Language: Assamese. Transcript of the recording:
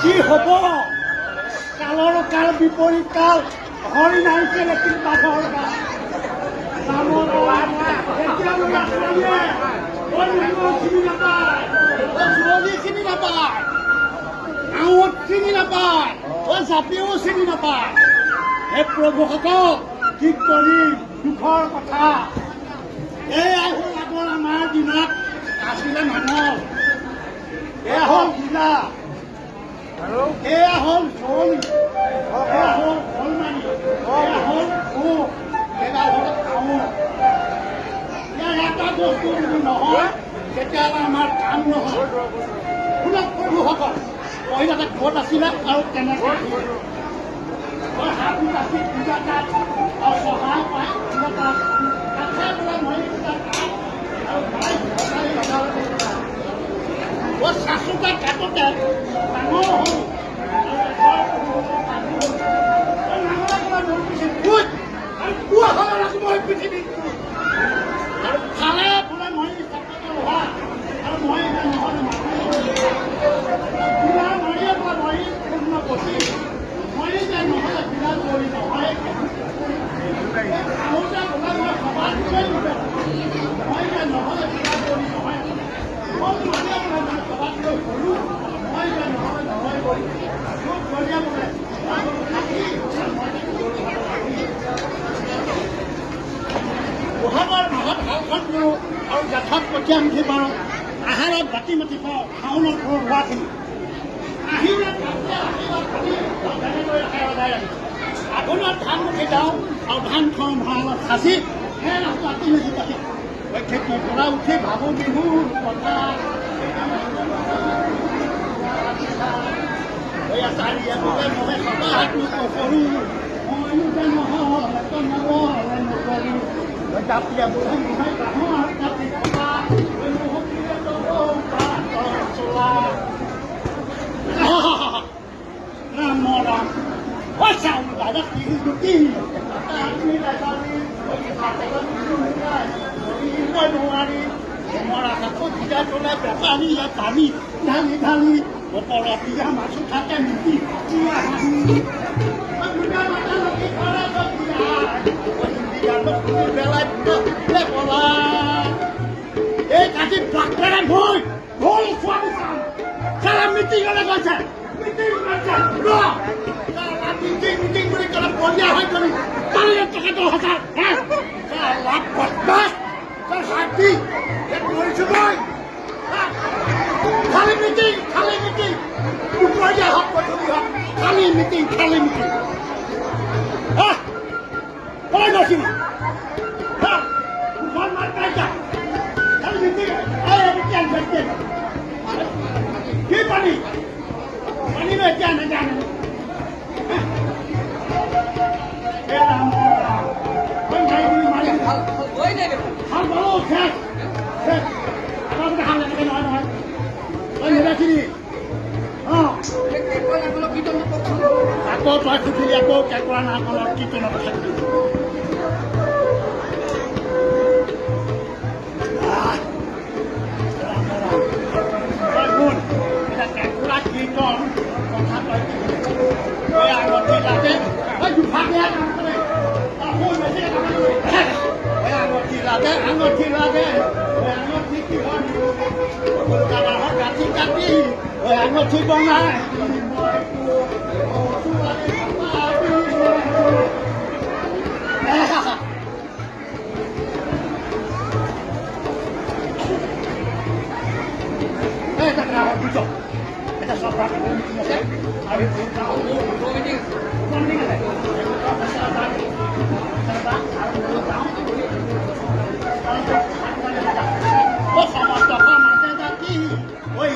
কি হ'ব কালৰ কাল বিপৰীত কাল হৰি নাইছে লেকিন বাঘৰ গাল চিনি নাপায় ছোৱালী চিনি নাপায় আঙুত চিনি নাপায় জাপিও চিনি নাপায় হে প্ৰভুসকল কি কৰিম দুখৰ কথা এয়াই হ'ল আগৰ আমাৰ দিনত আছিলে মানৱ এয়া হ'ল জিলা এয়া হ'ল জল এয়া হ'ল কলমানি এয়া হ'ল ভোগ এয়া হ'ল কামোৰ ইয়াৰ এটা বস্তু যদি নহয় তেতিয়াহ'লে আমাৰ কাম নহয় শুনক প্ৰভুসকল পহিলাতে ক'ত আছিলে আৰু কেনেকৈ হাতত আছে পূজা তাত আৰু সহায় পায় পূজা তাত আছে বোলে মই পূজা তাত আৰু চাচুকা কাটোতে ডাঙৰ হ'ল পৃথিৱীত আৰু খালে বোলে মই হোৱা আৰু মই নহ'লে মাৰিয়ে বোলে মই পূৰ্ণ গতি মই যে নহ'লে বিৰাট কৰি নহয় আহোঁতে বোলে মই সভাত মই যে নহ'লে বিৰাট কৰি নহয় মই মানে বোলে সভাত লৈ গ'লোঁ মই যে নহ'লে নহয় কৰি মোক গলিয়া বোলে বহাগৰ মাহত হালখন কৰোঁ আৰু জেঠত কঠীয়া মুঠি পাৰোঁ আহাৰত বাতি মাতি পাওঁ শাওণত ঘৰ হোৱাখিনি আহিনত আঘোণত ধান মুঠি যাওঁ আৰু ধান খাওঁ ভঁৰালত সাঁচি সেই ৰাতি মেজি পাতি খেতিৰ পৰা উঠি ভাবোঁ বিহুৰ কথা চাৰিয়াতে মই সবাহটো কৰোঁ ময়ো যে নহ'লে নকৰোঁ জাপিয়া বুঢ়া নহয় কাঁহৰ কাটি থকা ৰাম ৰাম পইচা দাদা কি নোৱাৰি মৰা কাঠত জিকা তোলা বেপাৰী পানী ঢালি ঢালি ওপৰত দিয়া মাছো থাকে নেকি এই কাটি ডাক্তারে ভয় ভুল স্বামী সারা মিটিংলে গৈছে মিটিং মিটিং করে কলে বলিয়া হয় করি তাহলে টাকা 10,000 হ্যাঁ লাখ পঞ্চাশ ষাটি করেছো ভাই খালি মিটিং বলিয়া হক খালি মিটিং হ্যাঁ বলে গেছি হ্যাঁ ঘর মার কাজা খালি মিটিং কি পানি না জানে আকৌ তই সুধিলি আকৌ কেঁকুৰা নাখনত কীৰ্তনৰ কথা সুধিলি কেঁকুৰা কীৰ্তন কথা তই আগতে লাগে আঙঠি লাগে আঙঠি কি হয় কাটি কাটি আঙঠি বনাই এটা সব মিটিং আছে আৰু মিটিং আছে সমস্ত সমাজে জাতি ওই